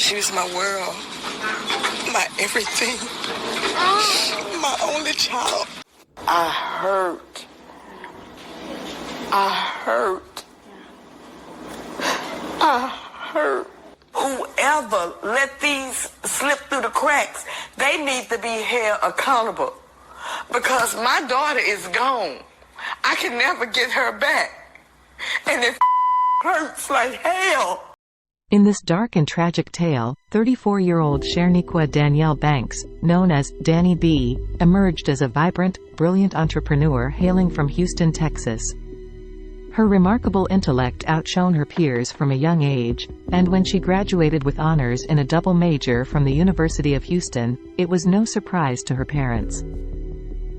She was my world, my everything, my only child. I hurt. Whoever let these slip through the cracks, they need to be held accountable. Because my daughter is gone. I can never get her back. And it hurts like hell. In this dark and tragic tale, 34-year-old Sherniqua Danielle Banks, known as Danny B., emerged as a vibrant, brilliant entrepreneur hailing from Houston, Texas. Her remarkable intellect outshone her peers from a young age, and when she graduated with honors in a double major from the University of Houston, it was no surprise to her parents.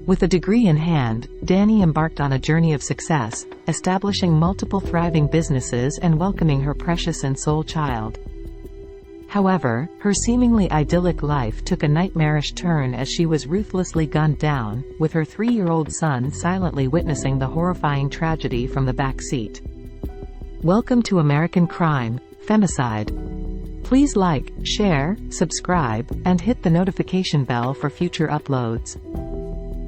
With a degree in hand, Danny embarked on a journey of success, establishing multiple thriving businesses and welcoming her precious and sole child. However, her seemingly idyllic life took a nightmarish turn as she was ruthlessly gunned down, with her 3-year-old son silently witnessing the horrifying tragedy from the back seat. Welcome to American Crime, Femicide. Please like, share, subscribe, and hit the notification bell for future uploads.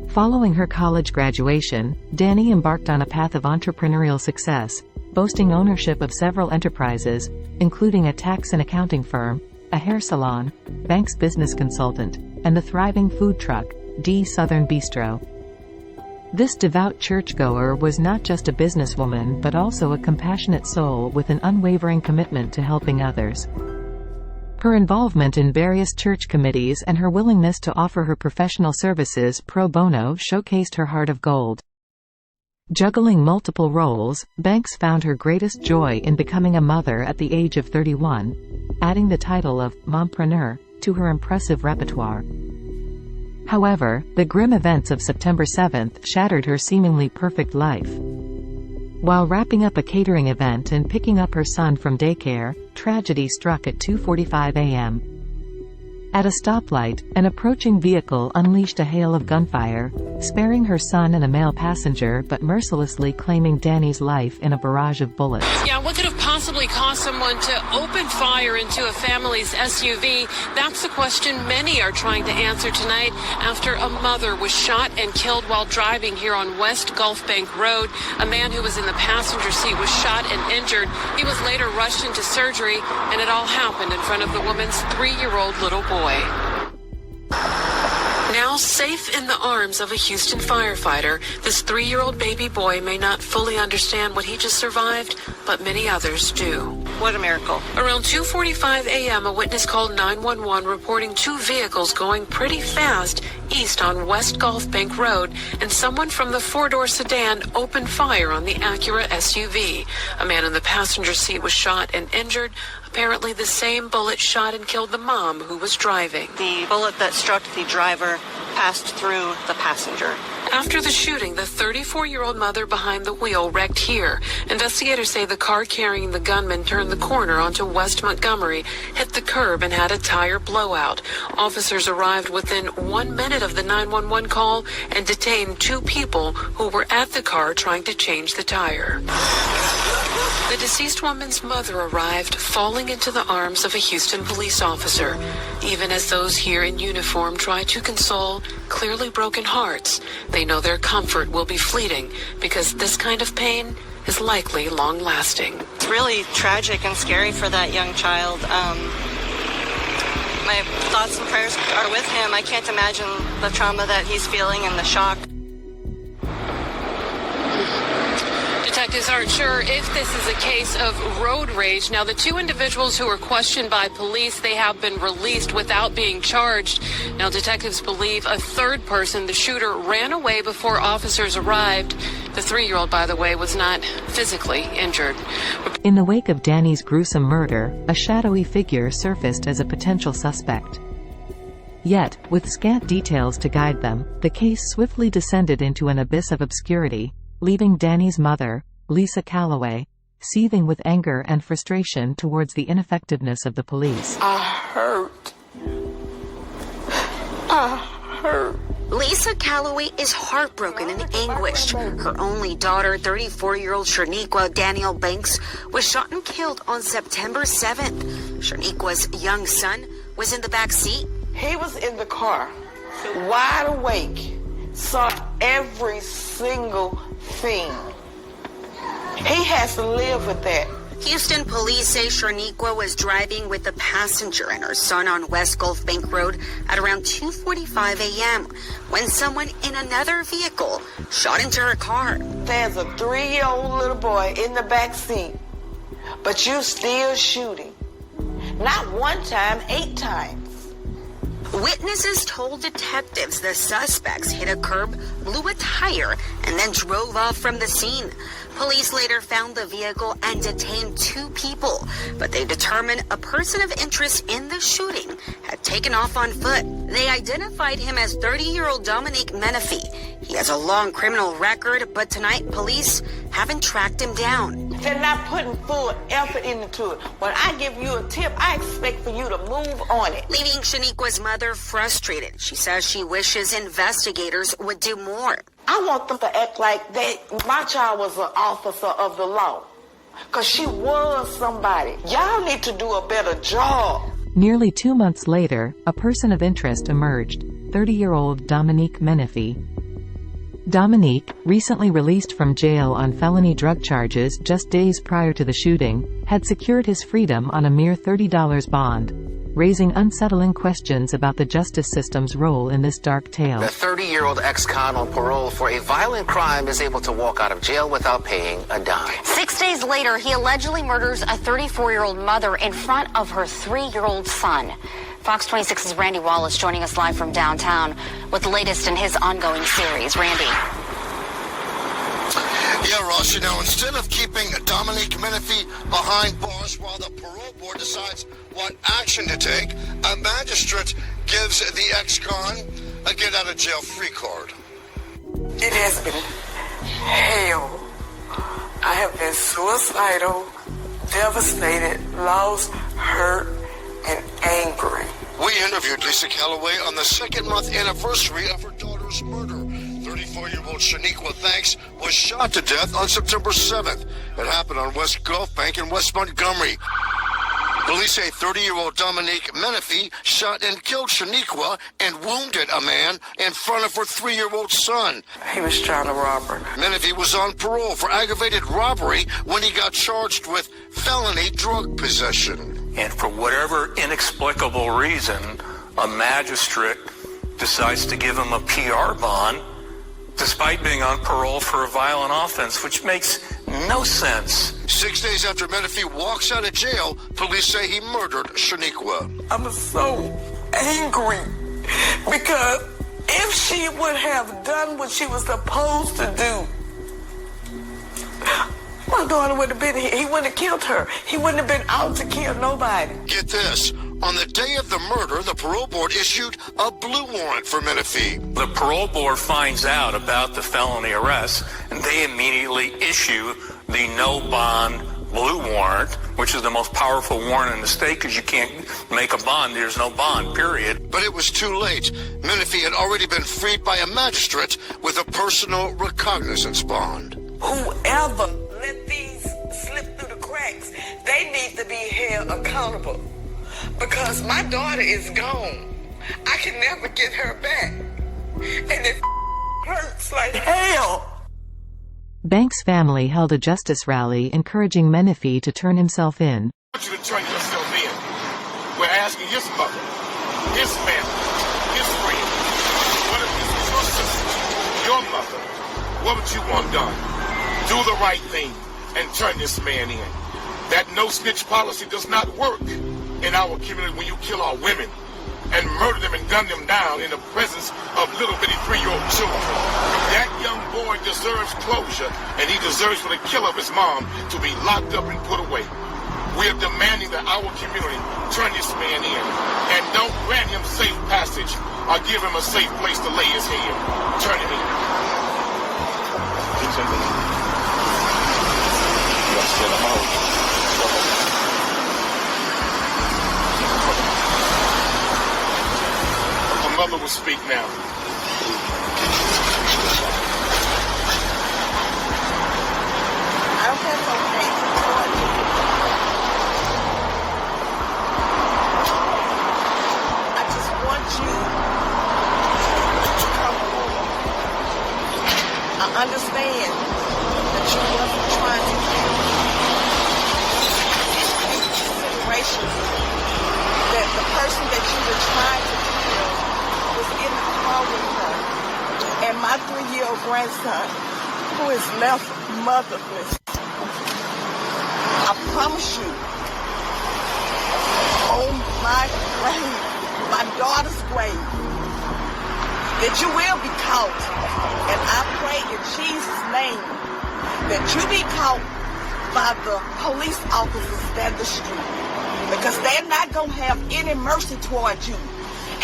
Following her college graduation, Danny embarked on a path of entrepreneurial success, boasting ownership of several enterprises, including a tax and accounting firm, a hair salon, Banks business consultant, and the thriving food truck, D Southern Bistro. This devout churchgoer was not just a businesswoman but also a compassionate soul with an unwavering commitment to helping others. Her involvement in various church committees and her willingness to offer her professional services pro bono showcased her heart of gold. Juggling multiple roles, Banks found her greatest joy in becoming a mother at the age of 31, adding the title of mompreneur to her impressive repertoire. However, the grim events of September 7th shattered her seemingly perfect life. While wrapping up a catering event and picking up her son from daycare, tragedy struck at 2:45 a.m. At a stoplight, an approaching vehicle unleashed a hail of gunfire, sparing her son and a male passenger but mercilessly claiming Danny's life in a barrage of bullets. Yeah, what could have possibly caused someone to open fire into a family's SUV? That's the question many are trying to answer tonight after a mother was shot and killed while driving here on West Gulf Bank Road. A man who was in the passenger seat was shot and injured. He was later rushed into surgery, and it all happened in front of the woman's 3-year-old little boy. Now safe in the arms of a Houston firefighter, this 3-year-old baby boy may not fully understand what he just survived, but many others do. What a miracle. Around 2:45 a.m., a witness called 911 reporting 2 vehicles going pretty fast east on West Gulf Bank Road, and someone from the 4-door sedan opened fire on the Acura SUV. A man in the passenger seat was shot and injured. Apparently the same bullet shot and killed the mom who was driving. The bullet that struck the driver passed through the passenger. After the shooting, the 34-year-old mother behind the wheel wrecked here. Investigators say the car carrying the gunman turned the corner onto West Montgomery, hit the curb, and had a tire blowout. Officers arrived within 1 minute of the 911 call and detained 2 people who were at the car trying to change the tire. The deceased woman's mother arrived, falling into the arms of a Houston police officer. Even as those here in uniform try to console clearly broken hearts, they know their comfort will be fleeting because this kind of pain is likely long-lasting. It's really tragic and scary for that young child. My thoughts and prayers are with him. I can't imagine the trauma that he's feeling and the shock. Detectives aren't sure if this is a case of road rage. Now, the 2 individuals who were questioned by police, they have been released without being charged. Now, detectives believe a 3rd person, the shooter, ran away before officers arrived. The 3-year-old, by the way, was not physically injured. In the wake of Danny's gruesome murder, a shadowy figure surfaced as a potential suspect. Yet, with scant details to guide them, the case swiftly descended into an abyss of obscurity, leaving Danny's mother, Lisa Calloway, seething with anger and frustration towards the ineffectiveness of the police. I hurt. Lisa Calloway is heartbroken and anguished. Her only daughter, 34-year-old Sherniqua Danielle Banks, was shot and killed on September 7th. Sherniqua's young son was in the back seat. He was in the car, wide awake, saw every single thing. He has to live with that. Houston police say Sherniqua was driving with a passenger and her son on West Gulf Bank Road at around 2:45 a.m. when someone in another vehicle shot into her car. There's a 3-year-old little boy in the back seat, but you still shooting. Not one time, 8 times. Witnesses told detectives the suspects hit a curb, blew a tire, and then drove off from the scene. Police later found the vehicle and detained 2 people, but they determined a person of interest in the shooting had taken off on foot. They identified him as 30-year-old Dominique Menefee. He has a long criminal record, but tonight police haven't tracked him down. They're not putting full effort into it. When I give you a tip, I expect for you to move on it. Leaving Sherniqua's mother frustrated. She says she wishes investigators would do more. I want them to act like my child was an officer of the law. Because she was somebody. Y'all need to do a better job. Nearly 2 months later, a person of interest emerged, 30-year-old Dominique Menefee. Dominique, recently released from jail on felony drug charges just days prior to the shooting, had secured his freedom on a mere $30 bond, raising unsettling questions about the justice system's role in this dark tale. The 30-year-old ex-con on parole for a violent crime is able to walk out of jail without paying a dime. 6 days later, he allegedly murders a 34-year-old mother in front of her 3-year-old son. Fox 26's Randy Wallace joining us live from downtown with the latest in his ongoing series. Randy. Yeah, Ross, instead of keeping Dominique Menefee behind bars while the parole board decides what action to take, a magistrate gives the ex-con a get-out-of-jail-free card. It has been hell. I have been suicidal, devastated, lost, hurt, and angry. We interviewed Lisa Calloway on the 2nd-month anniversary of her daughter's murder. 34-year-old Sherniqua Banks was shot to death on September 7th. It happened on West Gulf Bank in West Montgomery. Police say 30-year-old Dominique Menefee shot and killed Sherniqua and wounded a man in front of her 3-year-old son. He was trying to rob her. Menefee was on parole for aggravated robbery when he got charged with felony drug possession. And for whatever inexplicable reason, a magistrate decides to give him a PR bond despite being on parole for a violent offense, which makes no sense. 6 days after Menefee walks out of jail, police say he murdered Sherniqua. I'm so angry because if she would have done what she was supposed to do, my daughter would have been here. He wouldn't have killed her. He wouldn't have been out to kill nobody. Get this. On the day of the murder, the parole board issued a blue warrant for Menefee. The parole board finds out about the felony arrest, and they immediately issue the no bond blue warrant, which is the most powerful warrant in the state because you can't make a bond. There's no bond, period. But it was too late. Menefee had already been freed by a magistrate with a personal recognizance bond. Whoever let these slip through the cracks, they need to be held accountable. Because my daughter is gone. I can never get her back. And it hurts like hell. Banks' family held a justice rally encouraging Menefee to turn himself in. I want you to turn yourself in. We're asking his mother, his family, his friends, what if this was your sister, your mother, what would you want done? Do the right thing and turn this man in. That no-snitch policy does not work in our community when you kill our women and murder them and gun them down in the presence of little bitty 3-year-old children. That young boy deserves closure, and he deserves for the kill of his mom to be locked up and put away. We are demanding that our community turn this man in and don't grant him safe passage or give him a safe place to lay his head. Turn him in. The mother will speak now. understand that you wasn't trying to kill. Consideration that the person that you were trying to kill was in the car with her. And my 3-year-old grandson, who is left motherless. I promise you, on my grave, my daughter's grave, that you will be caught. And I pray in Jesus' name that you be caught by the police officers down the street. Because they're not going to have any mercy towards you.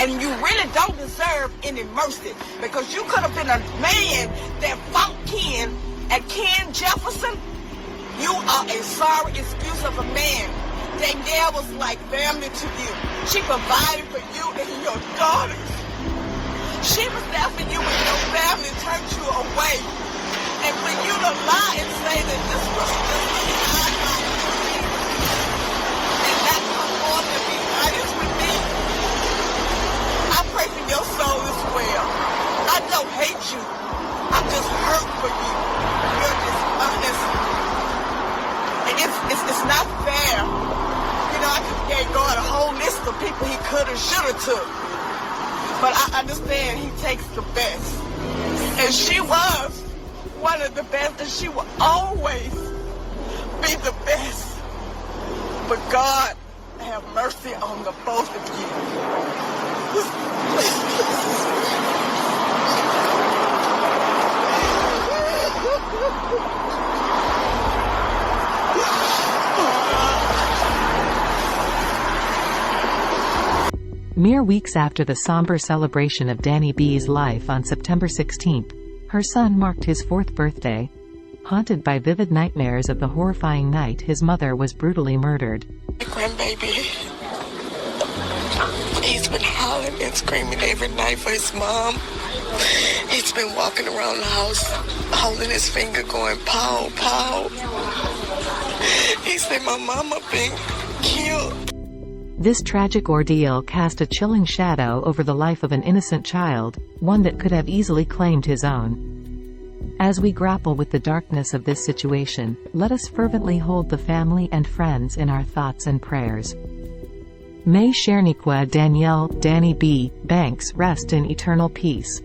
And you really don't deserve any mercy. Because you could have been a man that fought Ken and Ken Jefferson. You are a sorry excuse of a man. Danielle was like family to you. She provided for you and your daughters. She was there for you when your family turned you away. And for you to lie and say that this was and not come on and be honest with me, I pray for your soul as well. I don't hate you. I'm just hurt for you. You're dishonest. And it's not fair. You know, I gave God a whole list of people he could have, should have took. But I understand he takes the best. And she was one of the best, and she will always be the best. But God have mercy on the both of Mere weeks after the somber celebration of Danny B's life on September 16th, her son marked his 4th birthday. Haunted by vivid nightmares of the horrifying night his mother was brutally murdered. My grandbaby, he's been hollering and screaming every night for his mom. He's been walking around the house holding his finger going, "Paw, Paw." He said, "My mama been killed." This tragic ordeal cast a chilling shadow over the life of an innocent child, one that could have easily claimed his own. As we grapple with the darkness of this situation, let us fervently hold the family and friends in our thoughts and prayers. May Sherniqua Danielle Danny B. Banks rest in eternal peace.